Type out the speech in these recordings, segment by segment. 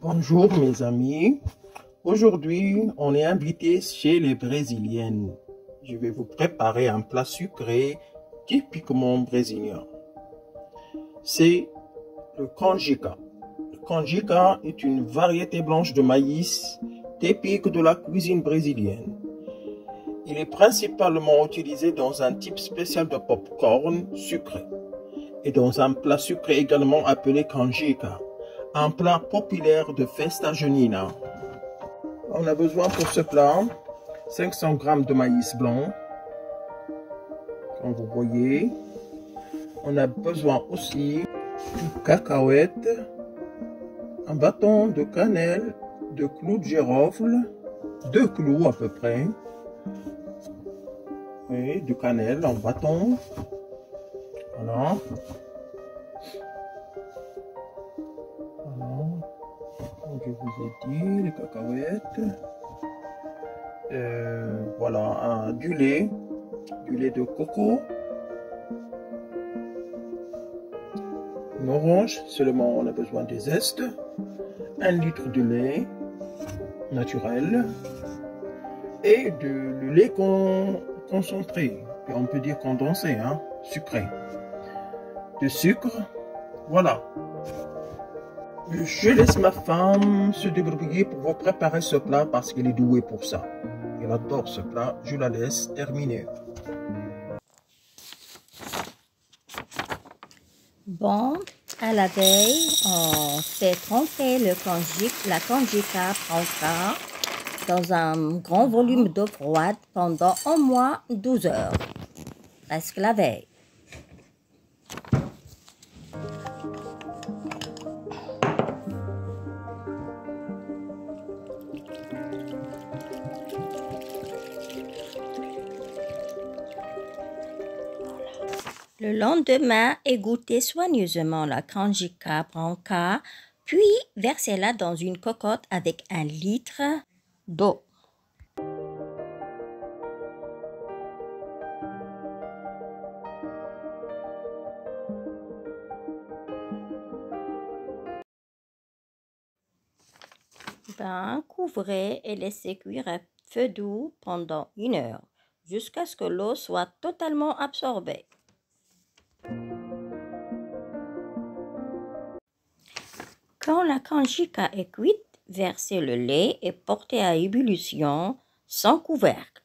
Bonjour mes amis, aujourd'hui on est invité chez les Brésiliennes. Je vais vous préparer un plat sucré typiquement brésilien. C'est le canjica. Le canjica est une variété blanche de maïs typique de la cuisine brésilienne. Il est principalement utilisé dans un type spécial de popcorn sucré et dans un plat sucré également appelé canjica, un plat populaire de festa junina. On a besoin pour ce plat 500 g de maïs blanc, comme vous voyez. On a besoin aussi de cacahuètes, un bâton de cannelle, de clous de girofle, 2 clous à peu près, et de cannelle en bâton. Voilà. Comme je vous ai dit, les cacahuètes. Voilà, du lait de coco, une orange, seulement on a besoin des zestes, 1 litre de lait naturel et du lait concentré, on peut dire condensé, sucré, de sucre, voilà. Je laisse ma femme se débrouiller pour vous préparer ce plat parce qu'elle est douée pour ça. Elle adore ce plat, je la laisse terminer. Bon, à la veille, on fait tremper la canjica branca dans un grand volume d'eau froide pendant au moins 12 heures, presque la veille. Le lendemain, égouttez soigneusement la canjica branca, puis versez-la dans une cocotte avec 1 litre d'eau. Couvrez et laissez cuire à feu doux pendant 1 heure, jusqu'à ce que l'eau soit totalement absorbée. Quand la canjica est cuite, versez le lait et portez à ébullition sans couvercle.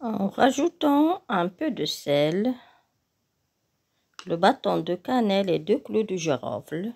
En rajoutant un peu de sel, le bâton de cannelle et 2 clous de girofle.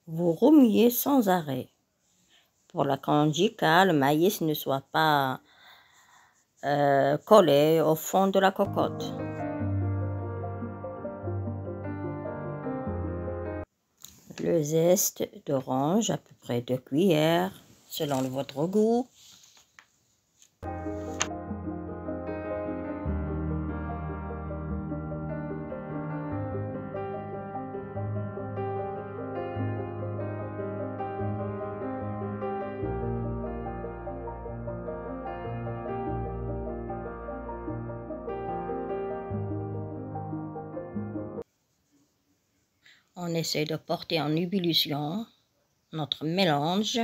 Vous remuez sans arrêt. Pour la canjica, le maïs ne soit pas collé au fond de la cocotte. Le zeste d'orange, à peu près 2 cuillères, selon votre goût. On essaie de porter en ébullition notre mélange.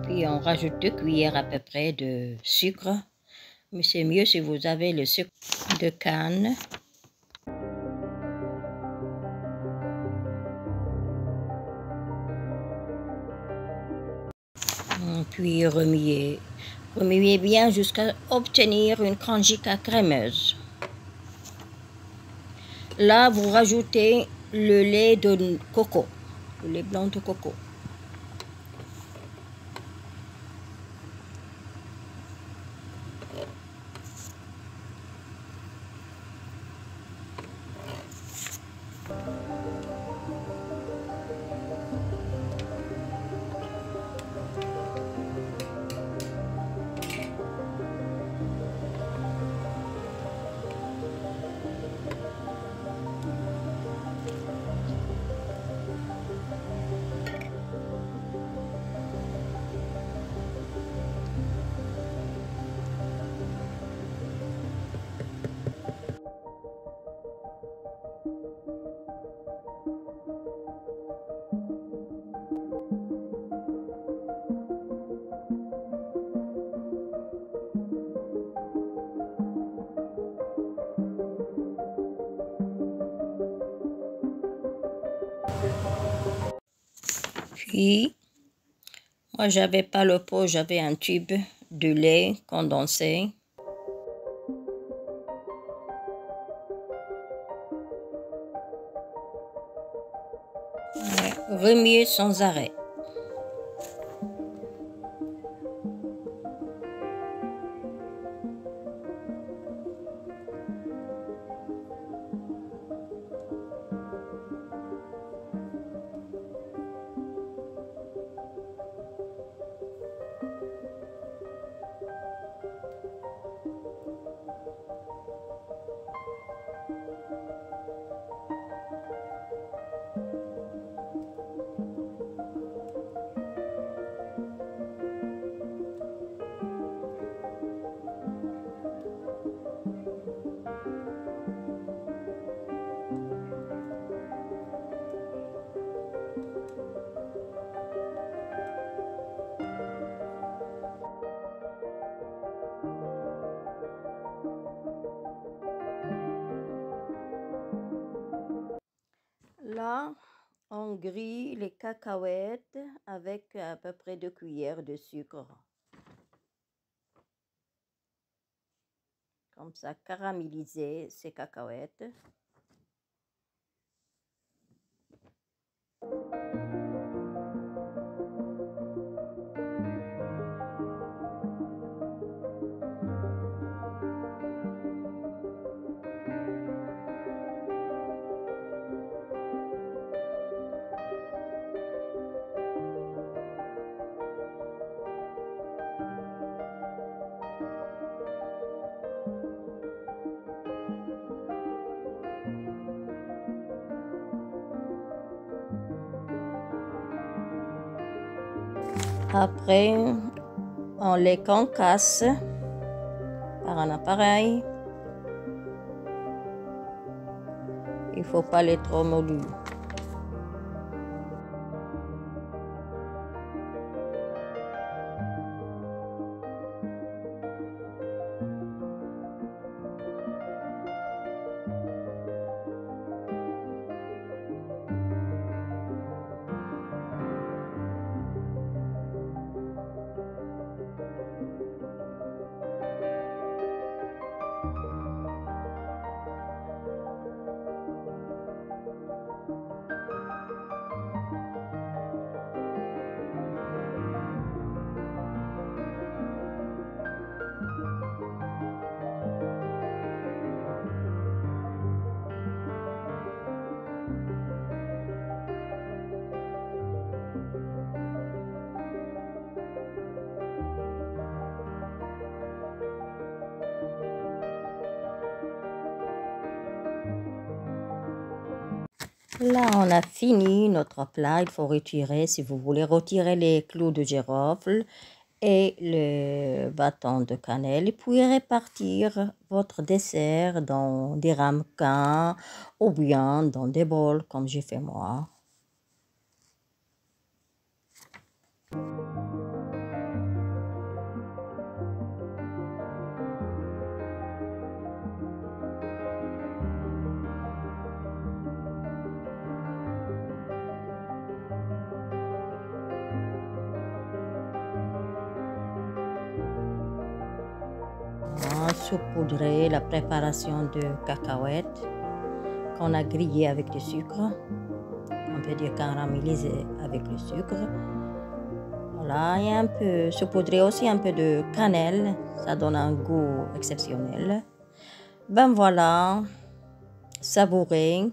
Puis on rajoute 2 cuillères à peu près de sucre. Mais c'est mieux si vous avez le sucre de canne. Puis remuer. Remuer bien jusqu'à obtenir une canjica crémeuse. Là, vous rajoutez le lait de coco, le lait blanc de coco. Puis, moi, j'avais pas le pot, j'avais un tube de lait condensé. Remuer sans arrêt. Là, on grille les cacahuètes avec à peu près 2 cuillères de sucre. Comme ça, caraméliser ces cacahuètes. Après, on les concasse par un appareil. Il ne faut pas les trop mollus. Là, on a fini notre plat. Il faut retirer, si vous voulez, retirer les clous de girofle et le bâton de cannelle. Et puis répartir votre dessert dans des ramequins ou bien dans des bols, comme j'ai fait moi. Saupoudrer la préparation de cacahuètes qu'on a grillé avec du sucre. On peut dire caramélisé avec le sucre. Voilà, et un peu saupoudrer aussi un peu de cannelle. Ça donne un goût exceptionnel. Ben voilà, savourez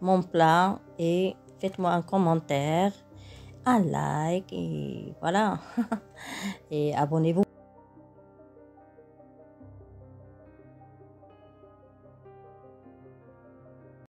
mon plat et faites-moi un commentaire, un like et voilà. Et abonnez-vous.